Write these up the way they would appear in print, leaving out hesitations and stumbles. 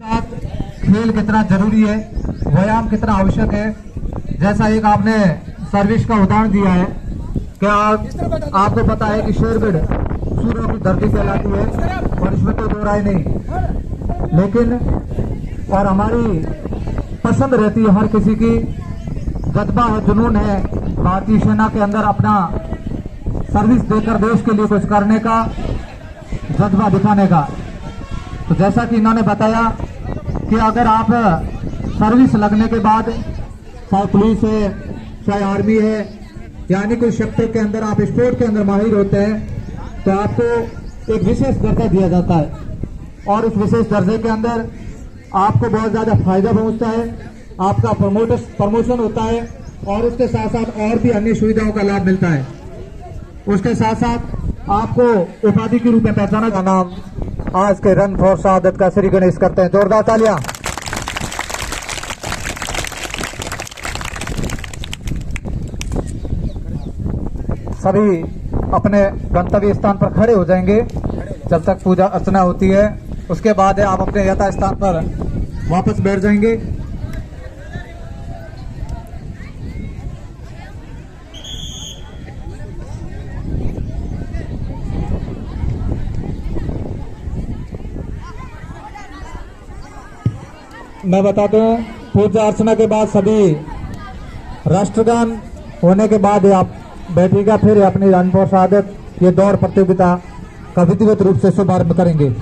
साथ खेल कितना जरूरी है, व्यायाम कितना आवश्यक है। जैसा एक आपने सर्विस का उदाहरण दिया है, क्या आपको पता है कि शेरगढ़ सूरों की धरती कहलाती है और इसमें तो दो राय नहीं। लेकिन और हमारी पसंद रहती है हर किसी की, जज्बा है, जुनून है भारतीय सेना के अंदर अपना सर्विस देकर देश के लिए कुछ करने का, जज्बा दिखाने का। तो जैसा कि इन्होंने बताया कि अगर आप सर्विस लगने के बाद चाहे पुलिस है चाहे आर्मी है, यानी कोई सेक्टर के अंदर आप स्पोर्ट के अंदर माहिर होते हैं तो आपको एक विशेष दर्जा दिया जाता है और उस विशेष दर्जे के अंदर आपको बहुत ज्यादा फायदा पहुंचता है, आपका प्रमोशन होता है और उसके साथ साथ और भी अन्य सुविधाओं का लाभ मिलता है। उसके साथ साथ आपको उपाधि के रूप में पहचाना का नाम आज के रन फॉर शहादत का श्री गणेश करते हैं। जोरदार तालियां। सभी अपने गंतव्य स्थान पर खड़े हो जाएंगे जब तक पूजा अर्चना होती है। उसके बाद आप अपने यथा स्थान पर वापस बैठ जाएंगे। मैं बता दूं, पूजा अर्चना के बाद सभी राष्ट्रगान होने के बाद आप बैठिएगा, फिर अपनी रन फॉर शहादत ये दौड़ प्रतियोगिता का विधिवत रूप से शुभारंभ करेंगे।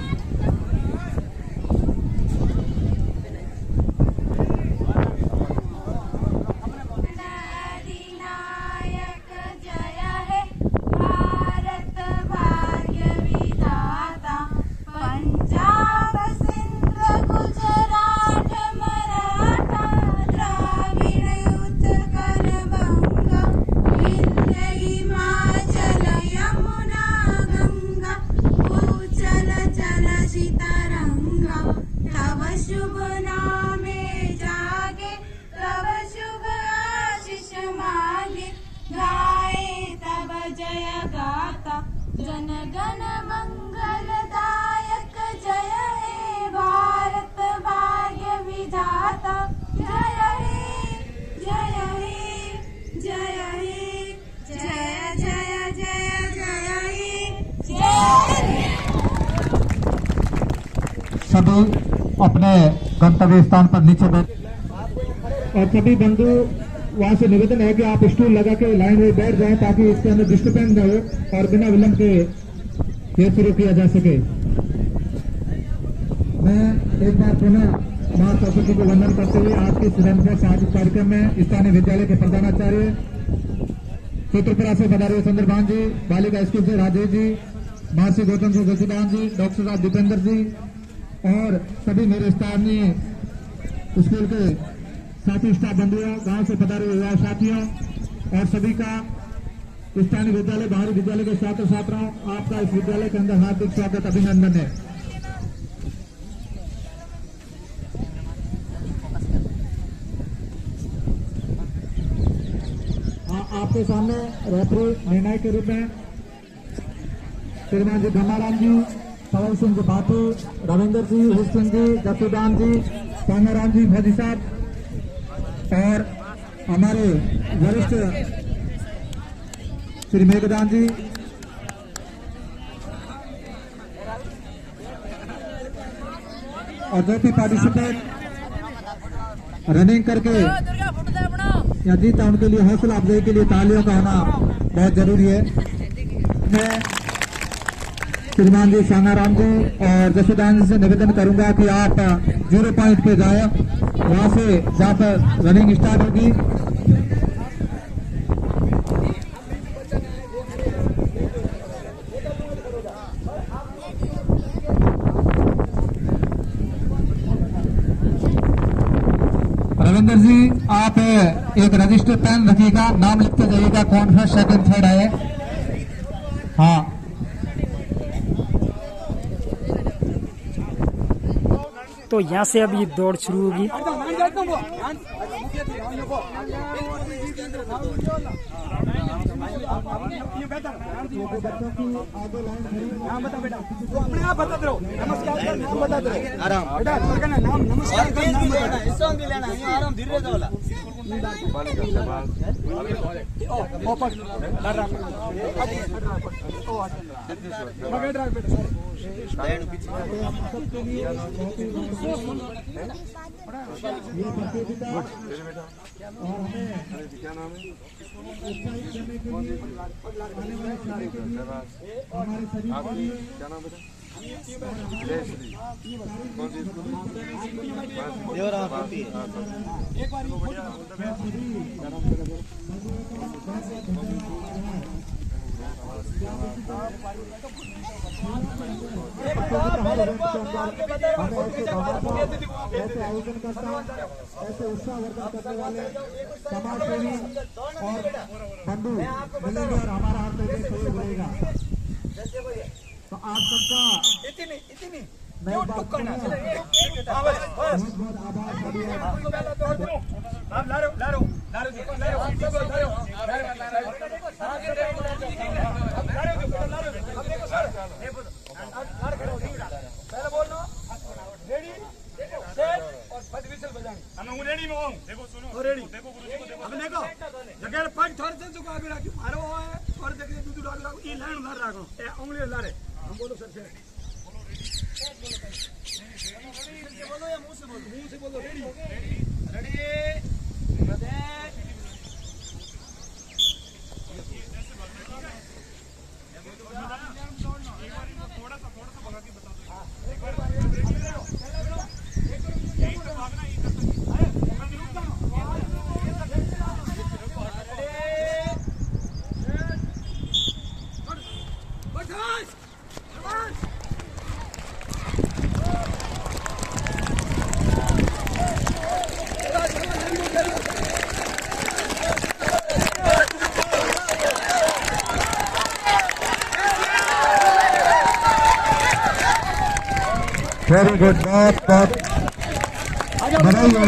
जन गण मंगलदायक जय हे भारत भाग्य विधाता जय हे जय हे जय हे जय जय जय जय हे जय। सभी अपने गंतव्य स्थान पर नीचे बैठ और सभी बंधु वहां से निवेदन है कि आप स्टूल लगा के लाइन में बैठ जाएं ताकि इसके अंदर डिस्टर्बेंस न हो और बिना विलंब के ये शुरू किया जा सके। मैं एक बार पुनः मां सरस्वती को वंदन करते हुए आज के रन फॉर कार्यक्रम में स्थानीय विद्यालय के प्रधानाचार्य सूत्रपुरा से बदारी चंद्रभान जी, बालिका स्कूल से राजेश जी, महर्षि गौतम सिंह जसुदान जी, डॉक्टर साहब दीपेंद्र जी और सभी मेरे स्थानीय स्कूल के साथी स्टाफ बंधुओं, गांव से पधारे हुए साथियों और सभी का स्थानीय विद्यालय बाहरी विद्यालय के छात्र छात्राओं, आपका इस विद्यालय के अंदर हार्दिक स्वागत, अभिनंदन है। आपके सामने रेफरी निर्णय के रूप में श्रीमान जी धमाराम जी, पवन सिंह जी बापू, रविंदर जी, हित सिंह जी, जसुदान जी, सोनाराम जी भजी साहब और हमारे वरिष्ठ श्री मेघदान जी और जो भी पार्टिसिपेट रनिंग करके या जीता उनके लिए हौसला अफजाई के लिए तालियों का होना बहुत जरूरी है। मैं श्रीमान जी सानाराम जी और जसुदान जी से निवेदन करूंगा कि आप 0 पॉइंट पे जाए, वहां से जहां पर रनिंग स्टार्ट होगी। रविंदर जी, आप एक रजिस्टर पेन रखिएगा, नाम लिखते जाइएगा कौन फर्स्ट सेकंड थर्ड है। हाँ, तो यहाँ से अब ये दौड़ शुरू होगी। बच्चों की आगे लाइन खड़ी नाम बता बेटा, तो अपने आप बताते रहो। नमस्कार कर, नाम बताते रहो। आराम बेटा, करना नाम नमस्कार कर, नाम बता। इससे भी लेना है, आराम धीरे से बोला। ओपन डर रहा मगर रहा बेटा बैंड पीछे ये प्रतियोगिता और हमें क्या नाम है? उत्साहित करने के लिए आने वाले कार्य के लिए हमारे सभी क्या नाम बेटा? जयश्री। कौन सी स्कूल? एक बार ऐसे आयोजन करता ऐसे उत्साहवर्धन करने वाले समाज सेवी और बंधु मिलेंगे और हमारा हर तरीके से सहयोग रहेगा। तो आप सबका मैं बात करना बहुत बहुत आभार। आप ला रहे हो पहले बोल लो रेडी सेट और फट विसल बजानी। मैं रेडी में हूं, देखो सुनो रेडी देखो गुरुजी को देखो। अब देखो जगह फट थोड़े से झुका के रखी मारो है थोड़े जगह दूध डाल रखो ये लाइन उधर रखो ए उंगली ला रहे हम बोलो सर से बोलो या मुंह से बोलो रेडी रेडी थोड़ा सा भगा के बता दो। वेरी गुड, बहुत बहुत बधाई हो।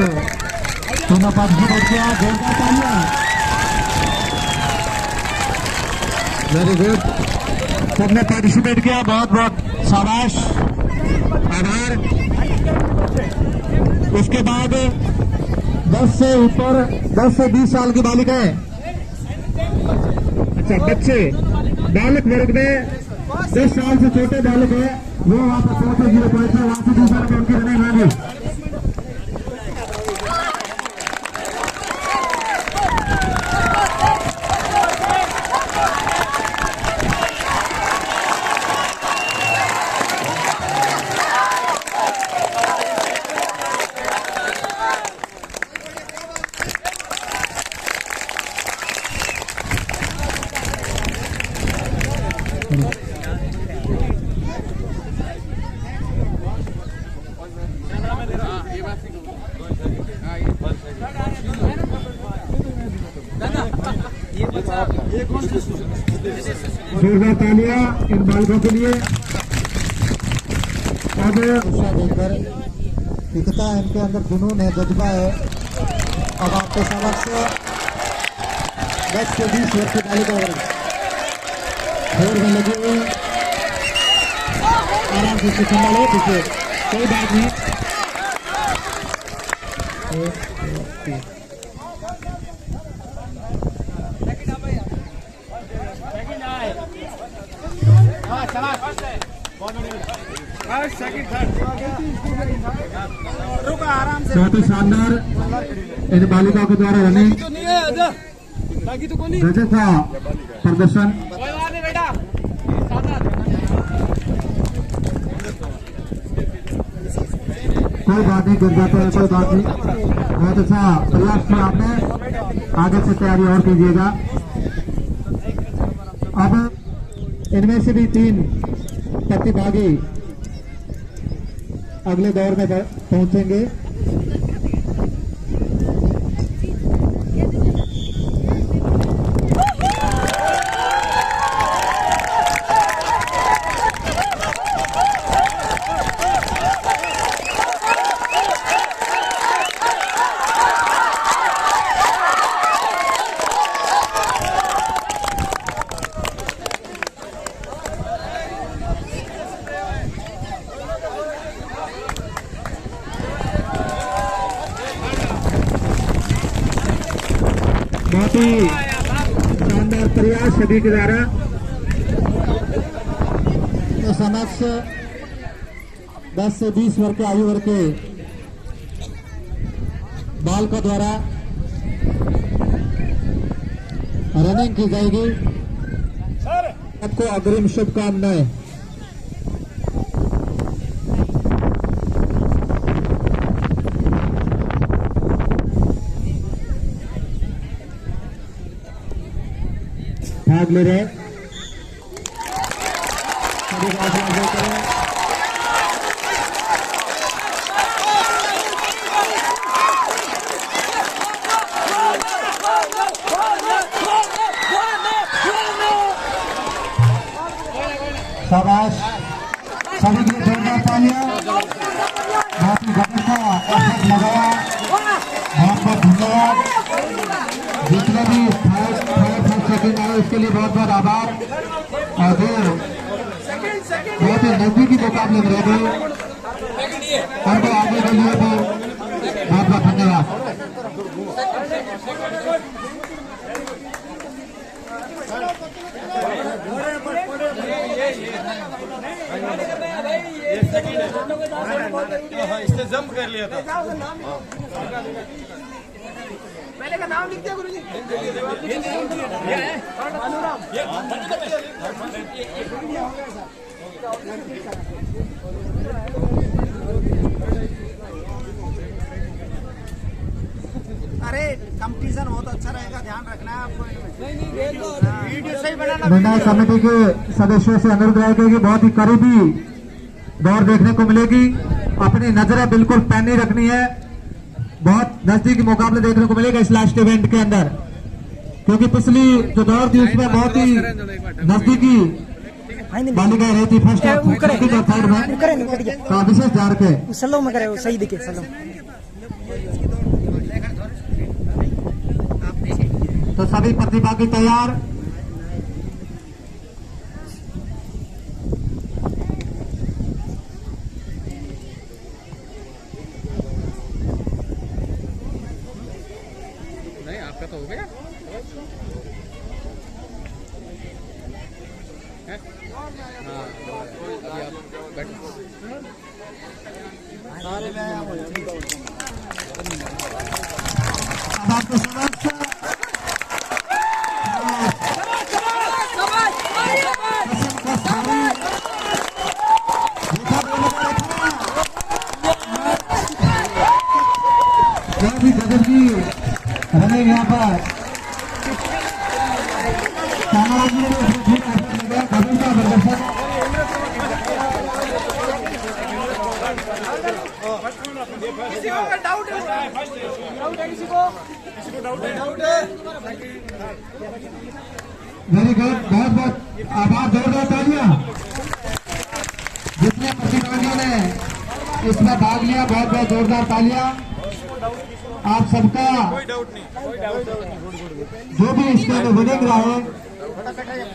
तीनों पार्टिसिपेट किया, जोरदार तालियां। वेरी गुड, सबने पार्टिसिपेट किया, बहुत बहुत शाबाश, आभार। उसके बाद 10 से ऊपर 10 से 20 साल की बालिकाएं, अच्छा बच्चे बालक वर्ग में 10 साल से छोटे बालक है वो वहां पर पहुंचे 0 पॉइंट है, वहां से दूसरा में उनकी रनिंग होगी। जोरदार तालियां इन बालकों के लिए। अब उत्साह देखकर दिखता है इनके अंदर जुनून है, जज्बा है। अब आपके समक्ष 10 से 20 वर्ष की बालिका वर्ग दौड़ में लगी हुई, आराम से संभालो, पीछे कोई बात नहीं। बहुत ही शानदार इन बालिकाओं के द्वारा रनिंग गजब का प्रदर्शन। कोई बात नहीं, गिर जाते हैं, कोई बात नहीं। बहुत अच्छा प्रयास किया आपने, आगे से तैयारी और कीजिएगा। अब इनमें से भी 3 प्रतिभागी अगले दौर में पहुंचेंगे। बहुत ही शानदार प्रयास सभी के द्वारा। तो समक्ष 10 से 20 वर्ग के आयु वर्ग के बालकों द्वारा रनिंग की जाएगी। आपको अग्रिम शुभकामनाएं। भाग ले रहे सभी का आशीर्वाद करें। शाबाश, सभी के जोरदार तालियां। बहुत ही गजब का एफर्ट लगाया, बहुत बहुत धन्यवाद। जितने भी थर्ड सेकंड आए उसके लिए बहुत बहुत आभार। और जो बहुत ही नजदीकी मुकाबले में रह गए उनको आगे के लिए भी बहुत बहुत धन्यवाद। इसने जंप कर लिया था। पहले का नाम लिख दिया गुरुजी। अरे कंपटीशन बहुत अच्छा रहेगा, ध्यान रखना है आपको। वीडियो सही बनाना। निर्णायक कमेटी के सदस्यों से अनुरोध रहेगा कि बहुत ही करीबी दौड़ देखने को मिलेगी। अपनी नजरें बिल्कुल पैनी रखनी है। बहुत नजदीकी मुकाबले देखने को मिलेगा इस लास्ट इवेंट के अंदर, क्योंकि पिछली जो दौड़ थी उसमें बहुत ही नजदीकी बालिकाएं रही थी। फर्स्ट और थर्ड में तो विशेष ध्यान के स्लो में करे, सही दिखे स्लो। तो सभी प्रतिभागी तैयार। नहीं, आपका तो हो गया। आपको समक्ष गजब की रनिंग यहाँ पर गजब का प्रदर्शन। किसी को अगर डाउट है किसी को डाउट है। वेरी गुड, बहुत बहुत आभार। जोरदार तालियां जितने प्रतिभागियों ने इसमें भाग लिया, बहुत बहुत जोरदार तालियां। आप सबका कोई डाउट नहीं। जो भी इसमें विनिंग रहे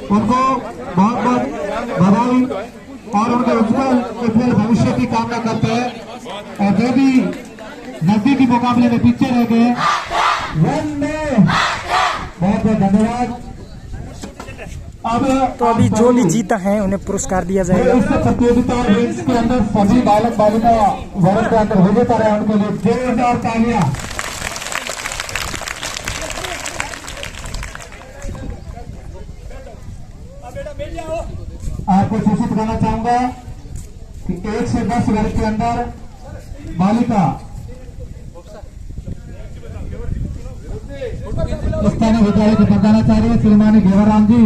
उनको बहुत बहुत बधाई और उनके उज्जवल भविष्य की कामना करते हैं। और जो भी नजदीकी मुकाबले में पीछे रह गए बहुत बहुत धन्यवाद। अब तो अभी जो भी जीता है उन्हें पुरस्कार दिया जाएगा। इस प्रतियोगिता के अंदर सभी बालक बालिका वर्ग के अंदर विजेता रहे उनके लिए जोरदार तालियां। आपको सूचित करना चाहूंगा कि 1 से 10 वर्ग के अंदर बालिका स्थानीय विद्यालय के प्रधानाचार्य श्रीमानी घेवराम जी